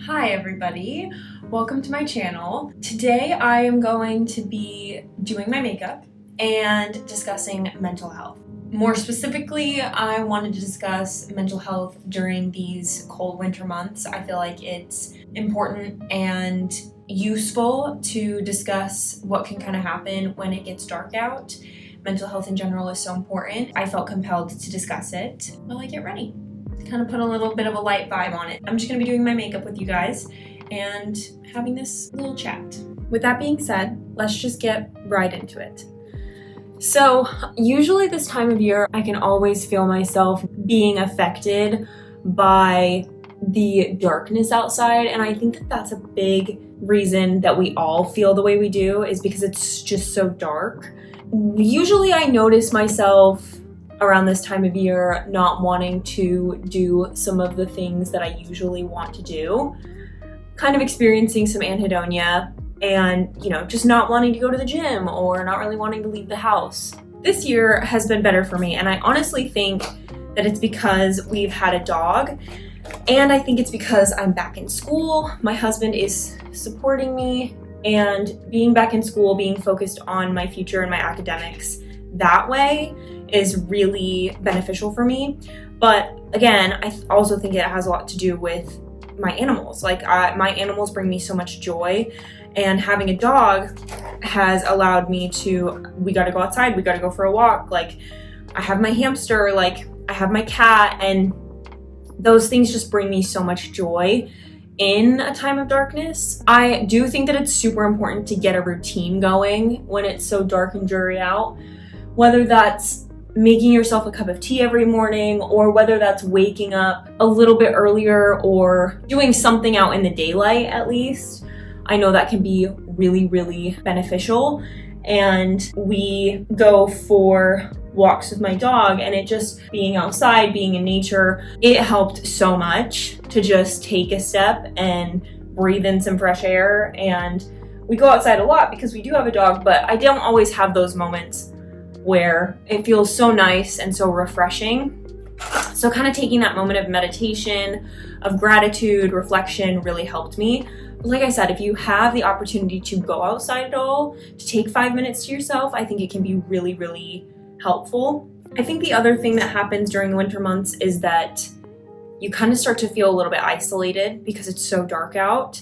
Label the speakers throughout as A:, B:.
A: Hi everybody, welcome to my channel. Today I am going to be doing my makeup and discussing mental health. More specifically, I wanted to discuss mental health during these cold winter months. I feel like it's important and useful to discuss what can kind of happen when it gets dark out. Mental health in general is so important. I felt compelled to discuss it while I get ready. Kind of put a little bit of a light vibe on it. I'm just gonna be doing my makeup with you guys and having this little chat. With that being said, let's just get right into it. So usually this time of year, I can always feel myself being affected by the darkness outside, and I think that that's a big reason that we all feel the way we do is because it's just so dark. Usually I notice myself around this time of year not wanting to do some of the things that I usually want to do, kind of experiencing some anhedonia and, just not wanting to go to the gym or not really wanting to leave the house. This year has been better for me, and I honestly think that it's because we've had a dog, and I think it's because I'm back in school. My husband is supporting me, and being back in school, being focused on my future and my academics that way is really beneficial for me. But again, I also think it has a lot to do with my animals. My animals bring me so much joy, and having a dog has allowed me to, we gotta go outside, we gotta go for a walk. I have my hamster, I have my cat, and those things just bring me so much joy in a time of darkness. I do think that it's super important to get a routine going when it's so dark and dreary out, whether that's making yourself a cup of tea every morning, or whether that's waking up a little bit earlier or doing something out in the daylight at least. I know that can be really, really beneficial. And we go for walks with my dog, and it just being outside, being in nature, it helped so much to just take a step and breathe in some fresh air. And we go outside a lot because we do have a dog, but I don't always have those moments where it feels so nice and so refreshing. So kind of taking that moment of meditation, of gratitude, reflection really helped me. But like I said, if you have the opportunity to go outside at all, to take 5 minutes to yourself, I think it can be really, really helpful. I think the other thing that happens during the winter months is that you kind of start to feel a little bit isolated because it's so dark out.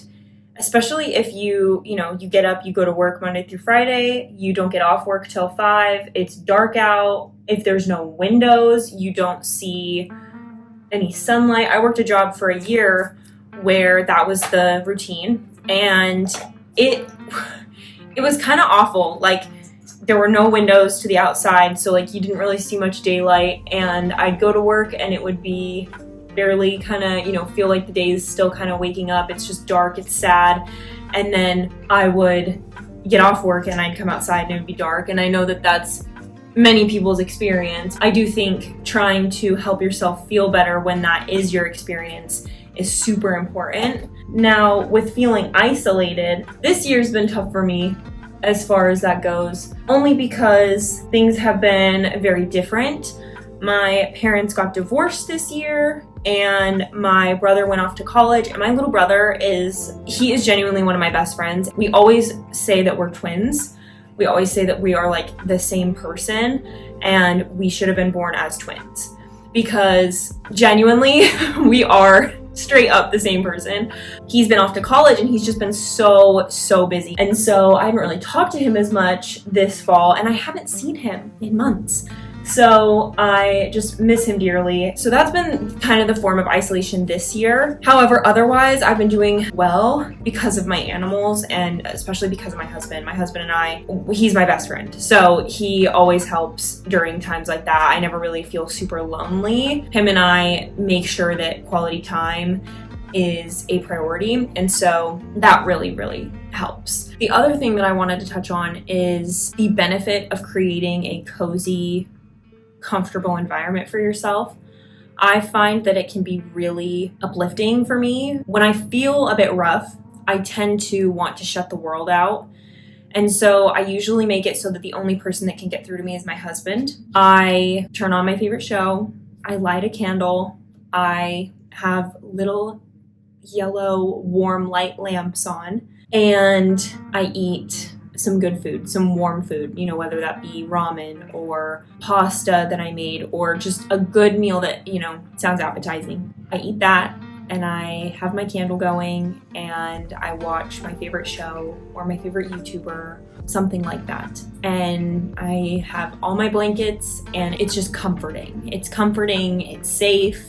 A: Especially if you get up, you go to work Monday through Friday, you don't get off work till 5, it's dark out. If there's no windows, you don't see any sunlight. I worked a job for a year where that was the routine, and it was kind of awful. There were no windows to the outside, so you didn't really see much daylight, and I'd go to work and it would be barely feel like the day is still kind of waking up. It's just dark, it's sad. And then I would get off work and I'd come outside and it would be dark. And I know that that's many people's experience. I do think trying to help yourself feel better when that is your experience is super important. Now, with feeling isolated, this year's been tough for me as far as that goes, only because things have been very different. My parents got divorced this year, and my brother went off to college, and my little brother is genuinely one of my best friends. We always say that we're twins. We always say that we are the same person, and we should have been born as twins, because genuinely we are straight up the same person. He's been off to college and he's just been so busy. And so I haven't really talked to him as much this fall, and I haven't seen him in months. So I just miss him dearly. So that's been kind of the form of isolation this year. However, otherwise, I've been doing well because of my animals, and especially because of my husband. My husband and I, he's my best friend. So he always helps during times like that. I never really feel super lonely. Him and I make sure that quality time is a priority. And so that really, really helps. The other thing that I wanted to touch on is the benefit of creating a cozy, comfortable environment for yourself. I find that it can be really uplifting for me. When I feel a bit rough, I tend to want to shut the world out. And so I usually make it so that the only person that can get through to me is my husband. I turn on my favorite show. I light a candle. I have little yellow warm light lamps on, and I eat some good food, some warm food, whether that be ramen or pasta that I made or just a good meal that, sounds appetizing. I eat that and I have my candle going and I watch my favorite show or my favorite YouTuber, something like that. And I have all my blankets and it's just comforting. It's comforting, it's safe,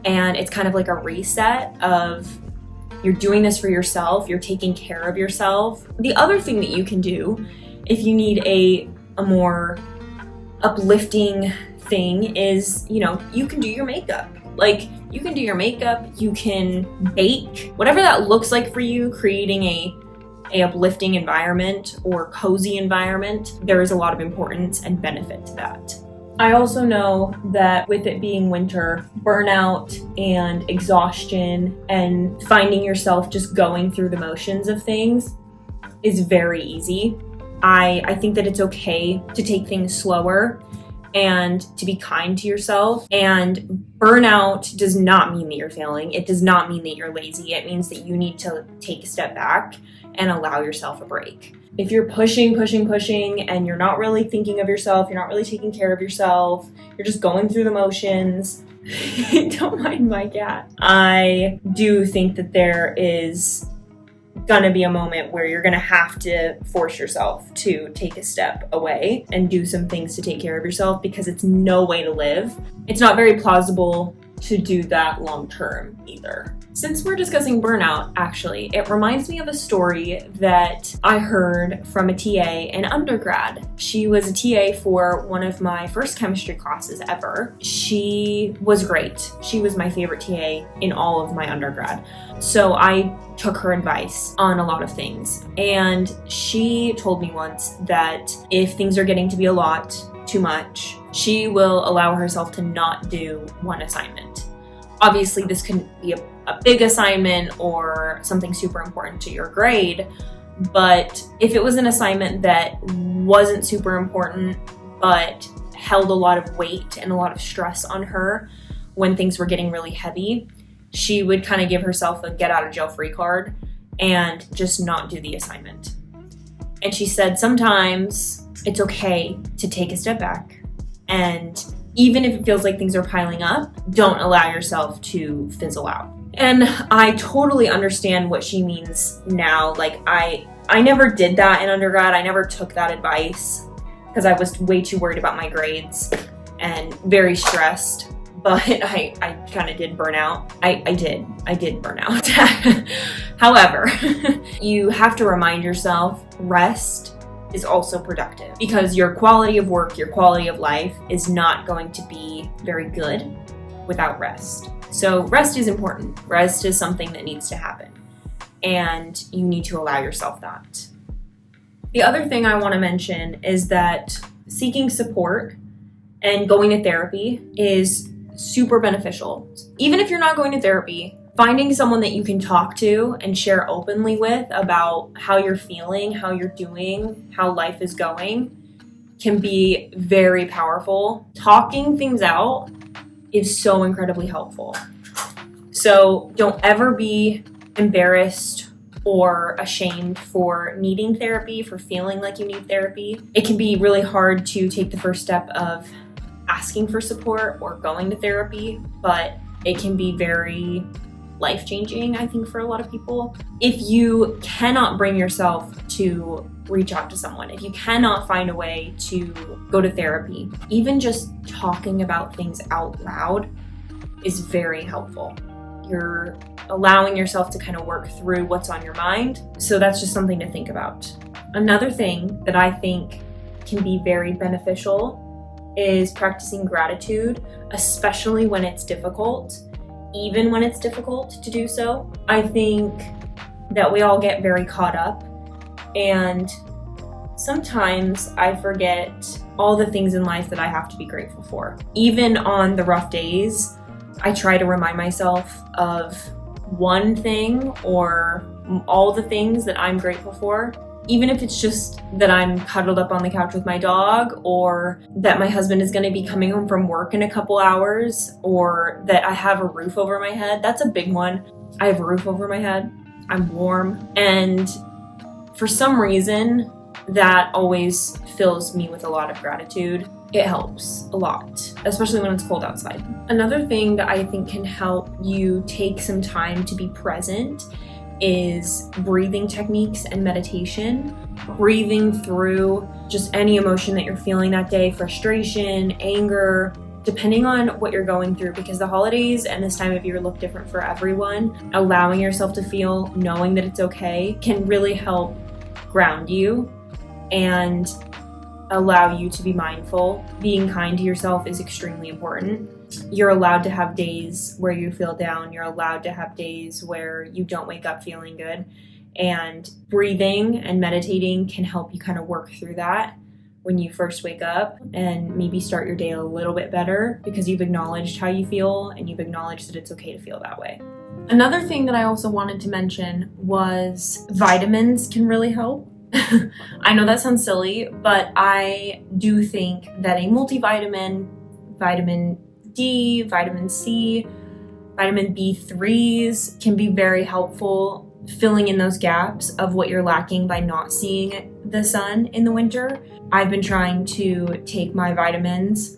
A: and it's kind of like a reset of you're doing this for yourself, you're taking care of yourself. The other thing that you can do if you need a more uplifting thing is, you can do your makeup. Like, you can do your makeup, you can bake, whatever that looks like for you, creating a uplifting environment or cozy environment. There is a lot of importance and benefit to that. I also know that with it being winter, burnout and exhaustion and finding yourself just going through the motions of things is very easy. I think that it's okay to take things slower and to be kind to yourself. And burnout does not mean that you're failing. It does not mean that you're lazy. It means that you need to take a step back and allow yourself a break. If you're pushing, and you're not really thinking of yourself, you're not really taking care of yourself, you're just going through the motions, don't mind my cat. I do think that there is gonna be a moment where you're gonna have to force yourself to take a step away and do some things to take care of yourself, because it's no way to live. It's not very plausible to do that long term either. Since we're discussing burnout, actually, it reminds me of a story that I heard from a TA in undergrad. She was a TA for one of my first chemistry classes ever. She was great. She was my favorite TA in all of my undergrad. So I took her advice on a lot of things. And she told me once that if things are getting to be a lot, too much, she will allow herself to not do one assignment. Obviously, this can be a big assignment or something super important to your grade, but if it was an assignment that wasn't super important but held a lot of weight and a lot of stress on her when things were getting really heavy, she would kind of give herself a get out of jail free card and just not do the assignment. And she said sometimes it's okay to take a step back, and even if it feels like things are piling up, don't allow yourself to fizzle out. And I totally understand what she means now. Like, I never did that in undergrad. I never took that advice because I was way too worried about my grades and very stressed. But I kind of did burn out. I did burn out. However, you have to remind yourself rest is also productive, because your quality of work, your quality of life is not going to be very good without rest. So rest is important. Rest is something that needs to happen, and you need to allow yourself that. The other thing I want to mention is that seeking support and going to therapy is super beneficial. Even if you're not going to therapy, finding someone that you can talk to and share openly with about how you're feeling, how you're doing, how life is going can be very powerful. Talking things out is so incredibly helpful. So don't ever be embarrassed or ashamed for needing therapy, for feeling like you need therapy. It can be really hard to take the first step of asking for support or going to therapy, but it can be very life-changing, I think, for a lot of people. If you cannot bring yourself to reach out to someone, if you cannot find a way to go to therapy, even just talking about things out loud is very helpful. You're allowing yourself to kind of work through what's on your mind. So that's just something to think about. Another thing that I think can be very beneficial is practicing gratitude, especially when it's difficult. Even when it's difficult to do so. I think that we all get very caught up, and sometimes I forget all the things in life that I have to be grateful for. Even on the rough days, I try to remind myself of one thing or all the things that I'm grateful for, Even if it's just that I'm cuddled up on the couch with my dog, or that my husband is going to be coming home from work in a couple hours, or that I have a roof over my head. That's a big one. I have a roof over my head. I'm warm. And for some reason, that always fills me with a lot of gratitude. It helps a lot, especially when it's cold outside. Another thing that I think can help you take some time to be present is breathing techniques and meditation. Breathing through just any emotion that you're feeling that day, frustration, anger, depending on what you're going through, because the holidays and this time of year look different for everyone. Allowing yourself to feel, knowing that it's okay, can really help ground you and allow you to be mindful. Being kind to yourself is extremely important. You're allowed to have days where you feel down. You're allowed to have days where you don't wake up feeling good. And breathing and meditating can help you kind of work through that when you first wake up and maybe start your day a little bit better because you've acknowledged how you feel and you've acknowledged that it's okay to feel that way. Another thing that I also wanted to mention was vitamins can really help. I know that sounds silly, but I do think that a multivitamin, vitamin D, vitamin C, vitamin B3s can be very helpful filling in those gaps of what you're lacking by not seeing the sun in the winter. I've been trying to take my vitamins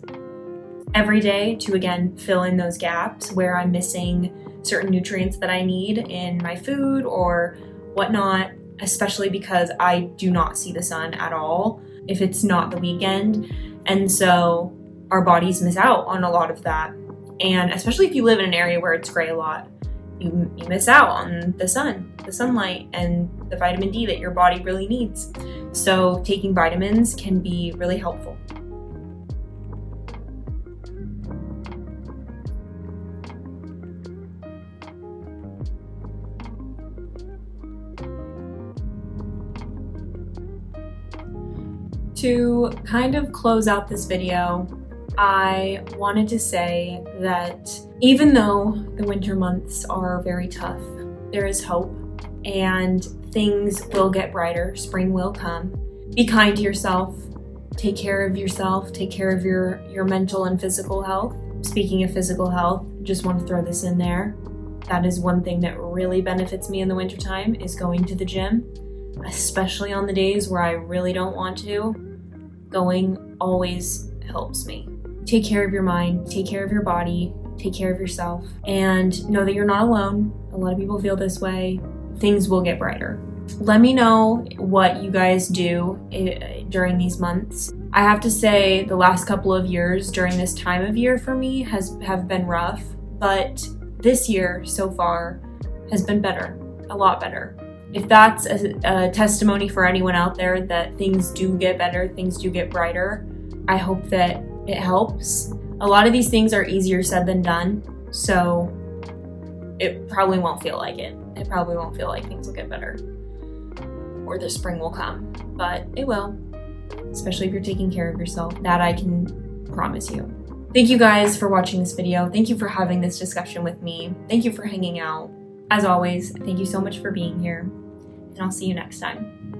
A: every day to, again, fill in those gaps where I'm missing certain nutrients that I need in my food or whatnot, especially because I do not see the sun at all if it's not the weekend. And so our bodies miss out on a lot of that. And especially if you live in an area where it's gray a lot, you miss out on the sunlight, and the vitamin D that your body really needs. So taking vitamins can be really helpful. To kind of close out this video, I wanted to say that even though the winter months are very tough, there is hope and things will get brighter. Spring will come. Be kind to yourself. Take care of yourself. Take care of your mental and physical health. Speaking of physical health, just want to throw this in there. That is one thing that really benefits me in the wintertime is going to the gym, especially on the days where I really don't want to. Going always helps me. Take care of your mind, take care of your body, take care of yourself, and know that you're not alone. A lot of people feel this way. Things will get brighter. Let me know what you guys do during these months. I have to say the last couple of years during this time of year for me have been rough, but this year so far has been better, a lot better. If that's a testimony for anyone out there that things do get better, things do get brighter, I hope that it helps. A lot of these things are easier said than done, so it probably won't feel like it. It probably won't feel like things will get better or the spring will come, but it will, especially if you're taking care of yourself. That I can promise you. Thank you guys for watching this video. Thank you for having this discussion with me. Thank you for hanging out. As always, thank you so much for being here, and I'll see you next time.